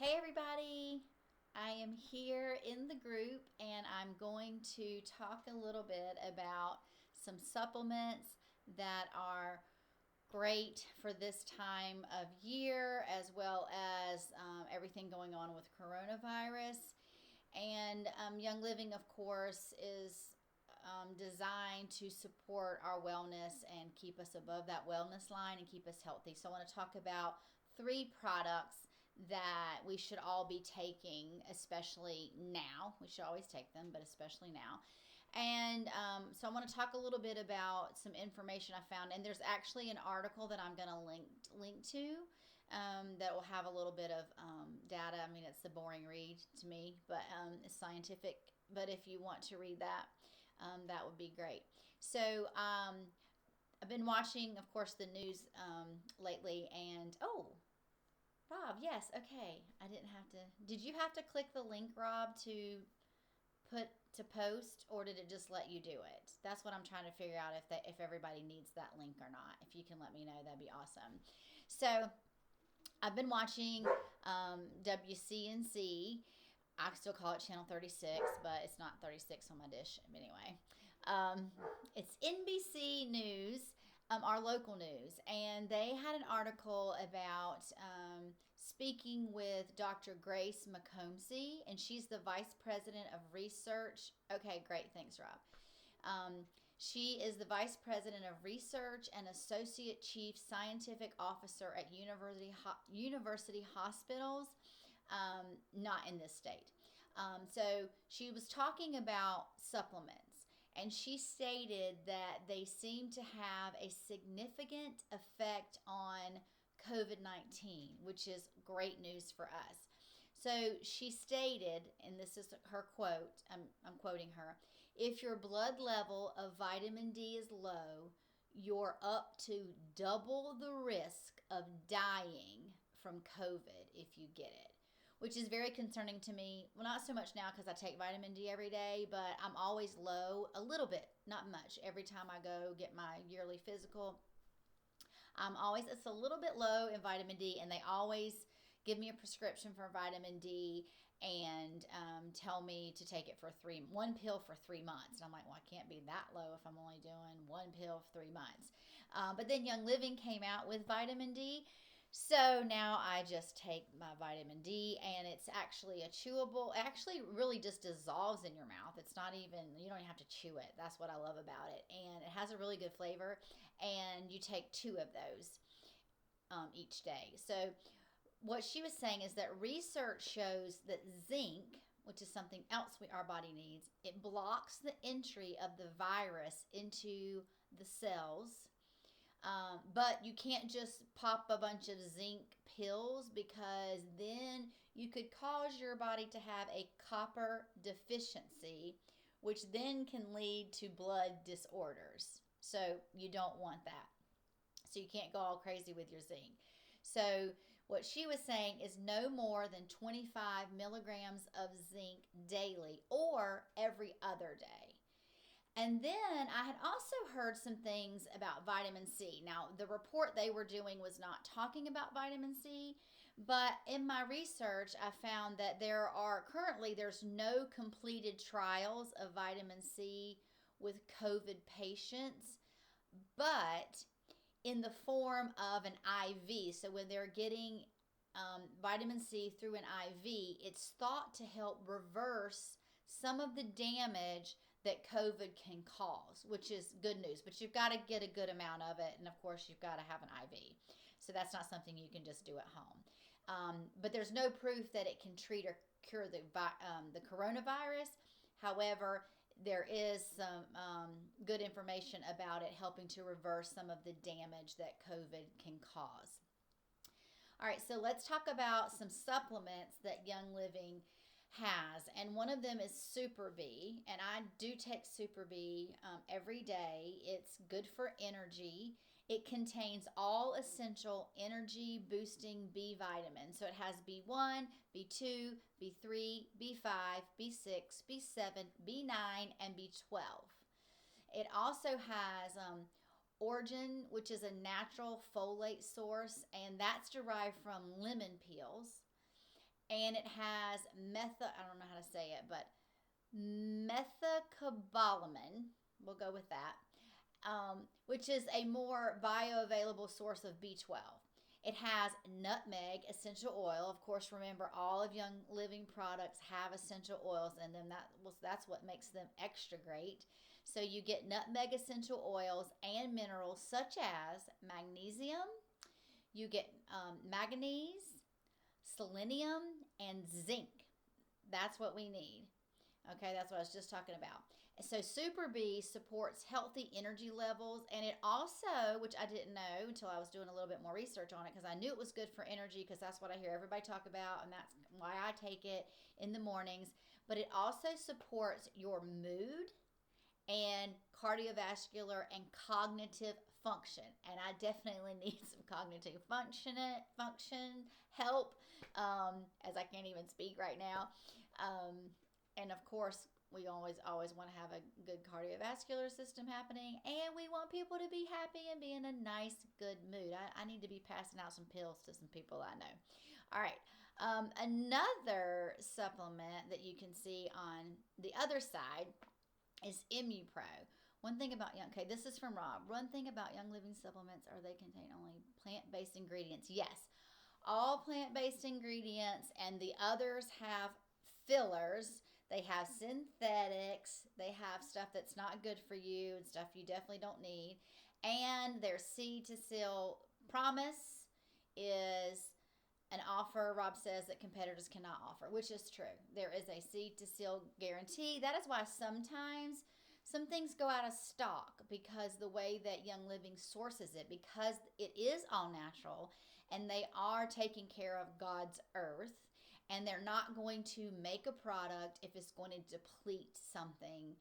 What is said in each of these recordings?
Hey everybody, I am here in the group and I'm going to talk a little bit about some supplements that are great for this time of year as well as everything going on with coronavirus. And Young Living, of course, is designed to support our wellness and keep us above that wellness line and keep us healthy. So I want to talk about three products that we should all be taking, especially now. We should always take them, but especially now. And so I want to talk a little bit about some information I found. And there's actually an article that I'm going to link to that will have a little bit of data. I mean, it's a boring read to me, but it's scientific. But if you want to read that, that would be great. So I've been watching, of course, the news lately. And Rob, yes, okay. I didn't have to. Did you have to click the link, Rob, to post, or did it just let you do it? That's what I'm trying to figure out if everybody needs that link or not. If you can let me know, that'd be awesome. So I've been watching WCNC. I still call it Channel 36, but it's not 36 on my dish. Anyway, it's NBC News, our local news, and they had an article about speaking with Dr. Grace McComsey, and she's the Vice President of Research. Okay, great. Thanks, Rob. She is the Vice President of Research and Associate Chief Scientific Officer at University Hospitals, not in this state. So she was talking about supplements, and she stated that they seem to have a significant effect on COVID-19, which is great news for us. So she stated, and this is her quote, I'm quoting her, if your blood level of vitamin D is low, you're up to double the risk of dying from COVID if you get it, which is very concerning to me. Well, not so much now because I take vitamin D every day, but I'm always low a little bit, not much. Every time I go get my yearly physical, it's a little bit low in vitamin D, and they always give me a prescription for vitamin D and tell me to take it for one pill for 3 months. And I'm like, well, I can't be that low if I'm only doing one pill for 3 months. But then Young Living came out with vitamin D. So now I just take my vitamin D, and it's actually a chewable. It actually really just dissolves in your mouth. It's not even, you don't even have to chew it. That's what I love about it. And it has a really good flavor, and you take 2 of those each day. So what she was saying is that research shows that zinc, which is something else our body needs, it blocks the entry of the virus into the cells. But you can't just pop a bunch of zinc pills, because then you could cause your body to have a copper deficiency, which then can lead to blood disorders. So you don't want that. So you can't go all crazy with your zinc. So what she was saying is no more than 25 milligrams of zinc daily or every other day. And then I had also heard some things about vitamin C. Now, the report they were doing was not talking about vitamin C, but in my research, I found that there's no completed trials of vitamin C with COVID patients, but in the form of an IV. So when they're getting vitamin C through an IV, it's thought to help reverse some of the damage that COVID can cause, which is good news. But you've got to get a good amount of it, and of course you've got to have an IV. So that's not something you can just do at home. But there's no proof that it can treat or cure the coronavirus. However, there is some good information about it helping to reverse some of the damage that COVID can cause. All right, so let's talk about some supplements that Young Living has, and one of them is Super B, and I do take Super B every day. It's good for energy. It contains all essential energy boosting B vitamins. So it has B1, B2, B3, B5, B6, B7, B9, and B12. It also has Origin, which is a natural folate source, and that's derived from lemon peels. and it has I don't know how to say it, but methacobalamin, we'll go with that, which is a more bioavailable source of B12. It has nutmeg essential oil. Of course, remember all of Young Living products have essential oils in them. That's what makes them extra great. So you get nutmeg essential oils and minerals such as magnesium. You get manganese, selenium, and zinc. That's what we need. Okay, that's what I was just talking about. So Super B supports healthy energy levels, and it also, which I didn't know until I was doing a little bit more research on it, because I knew it was good for energy, because that's what I hear everybody talk about, and that's why I take it in the mornings. But it also supports your mood and cardiovascular and cognitive function. And I definitely need some cognitive function help, as I can't even speak right now. And of course, we always want to have a good cardiovascular system happening, and we want people to be happy and be in a nice, good mood. I need to be passing out some pills to some people I know. All right. Another supplement that you can see on the other side is ImmuPro. One thing about this is from Rob. One thing about Young Living supplements are they contain only plant-based ingredients. Yes, all plant-based ingredients, and the others have fillers. They have synthetics. They have stuff that's not good for you and stuff you definitely don't need. And their seed to seal promise is an offer, Rob says, that competitors cannot offer, which is true. There is a seed to seal guarantee. That is why sometimes some things go out of stock, because the way that Young Living sources it, because it is all natural and they are taking care of God's earth, and they're not going to make a product if it's going to deplete something.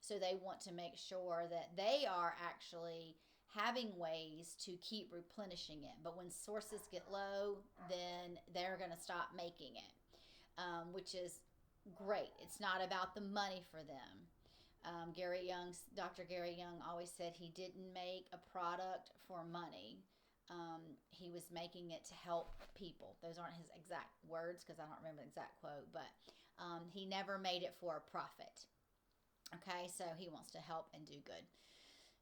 So they want to make sure that they are actually having ways to keep replenishing it. But when sources get low, then they're going to stop making it, which is great. It's not about the money for them. Dr. Gary Young always said he didn't make a product for money. He was making it to help people. Those aren't his exact words, because I don't remember the exact quote, but he never made it for a profit. Okay, so he wants to help and do good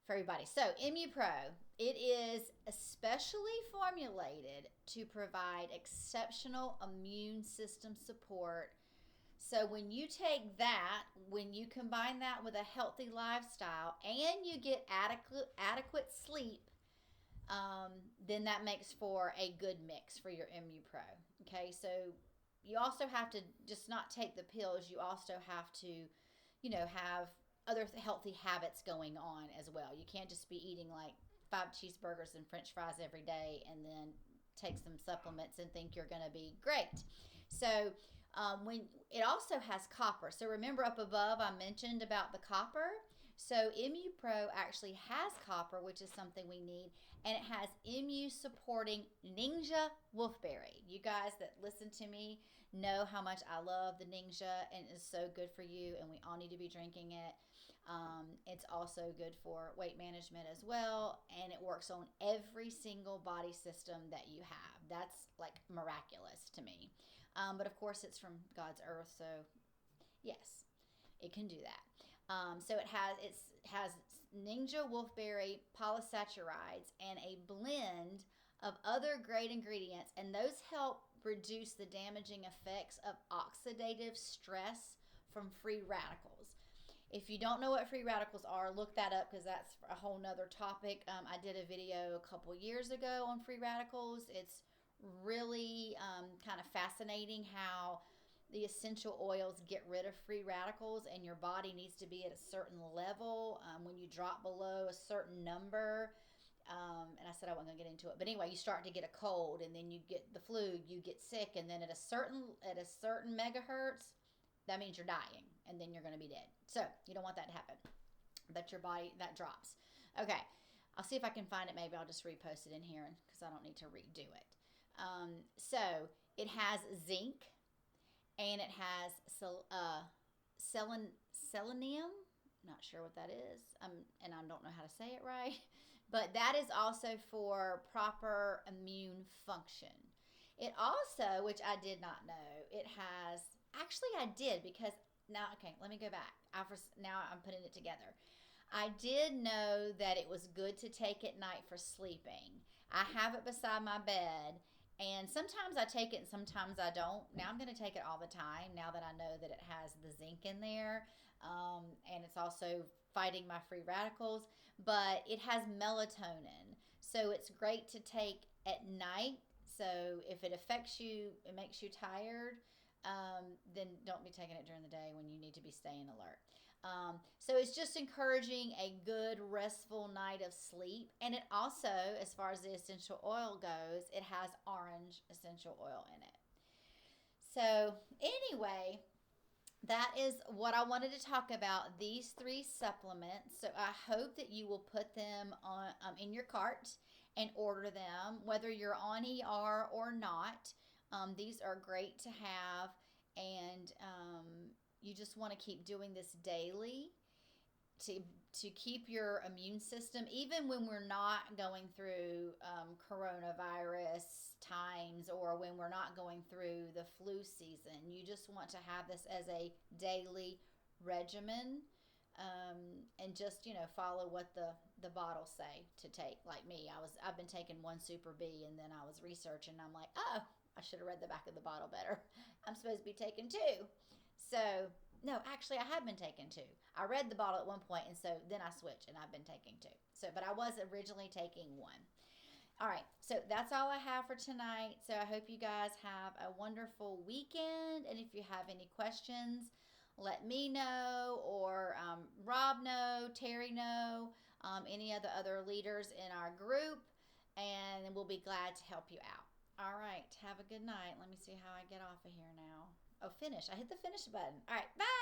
for everybody. So ImmuPro, it is especially formulated to provide exceptional immune system support. So when you take that, when you combine that with a healthy lifestyle, and you get adequate sleep, then that makes for a good mix for your ImmuPro. Okay, so you also have to just not take the pills. You also have to, have other healthy habits going on as well. You can't just be eating like 5 cheeseburgers and French fries every day and then take some supplements and think you're going to be great. So when it also has copper. So remember up above I mentioned about the copper. So ImmuPro actually has copper, which is something we need, and it has supporting Ningxia wolfberry. You guys that listen to me know how much I love the Ningxia, and it's so good for you, and we all need to be drinking it. It's also good for weight management as well, and it works on every single body system that you have. That's like miraculous to me. But of course, it's from God's earth, so yes, it can do that. So it has Ningxia wolfberry polysaccharides and a blend of other great ingredients, and those help reduce the damaging effects of oxidative stress from free radicals. If you don't know what free radicals are, look that up, because that's a whole nother topic. I did a video a couple years ago on free radicals. It's really kind of fascinating how the essential oils get rid of free radicals, and your body needs to be at a certain level. When you drop below a certain number, and I said I wasn't going to get into it, but anyway, you start to get a cold, and then you get the flu, you get sick, and then at a certain megahertz, that means you're dying, and then you're going to be dead. So you don't want that to happen. But your body, that drops. Okay, I'll see if I can find it. Maybe I'll just repost it in here, because I don't need to redo it. So it has zinc, and it has selenium. Not sure what that is, and I don't know how to say it right, but that is also for proper immune function. It also, which I did not know, it has, actually I did, because now, okay, let me go back. Now I'm putting it together. I did know that it was good to take at night for sleeping. I have it beside my bed, and sometimes I take it and sometimes I don't. Now I'm going to take it all the time now that I know that it has the zinc in there, and it's also fighting my free radicals. But it has melatonin, so it's great to take at night. So if it affects you, it makes you tired, then don't be taking it during the day when you need to be staying alert. So it's just encouraging a good restful night of sleep. And it also, as far as the essential oil goes, it has orange essential oil in it. So anyway, that is what I wanted to talk about, these three supplements. So I hope that you will put them on in your cart and order them, whether you're on ER or not. These are great to have, and you just want to keep doing this daily to keep your immune system, even when we're not going through coronavirus times, or when we're not going through the flu season. You just want to have this as a daily regimen, and just follow what the bottles say to take. Like me, I've been taking one Super B, and then I was researching. And I'm like, oh, I should have read the back of the bottle better. I'm supposed to be taking two. So no, actually, I have been taking two. I read the bottle at one point, and so then I switched, and I've been taking two. So, but I was originally taking one. All right, so that's all I have for tonight. So I hope you guys have a wonderful weekend. And if you have any questions, let me know, or Rob know, Terry know, any of the other leaders in our group, and we'll be glad to help you out. All right, have a good night. Let me see how I get off of here now. Oh, finish. I hit the finish button. All right, bye.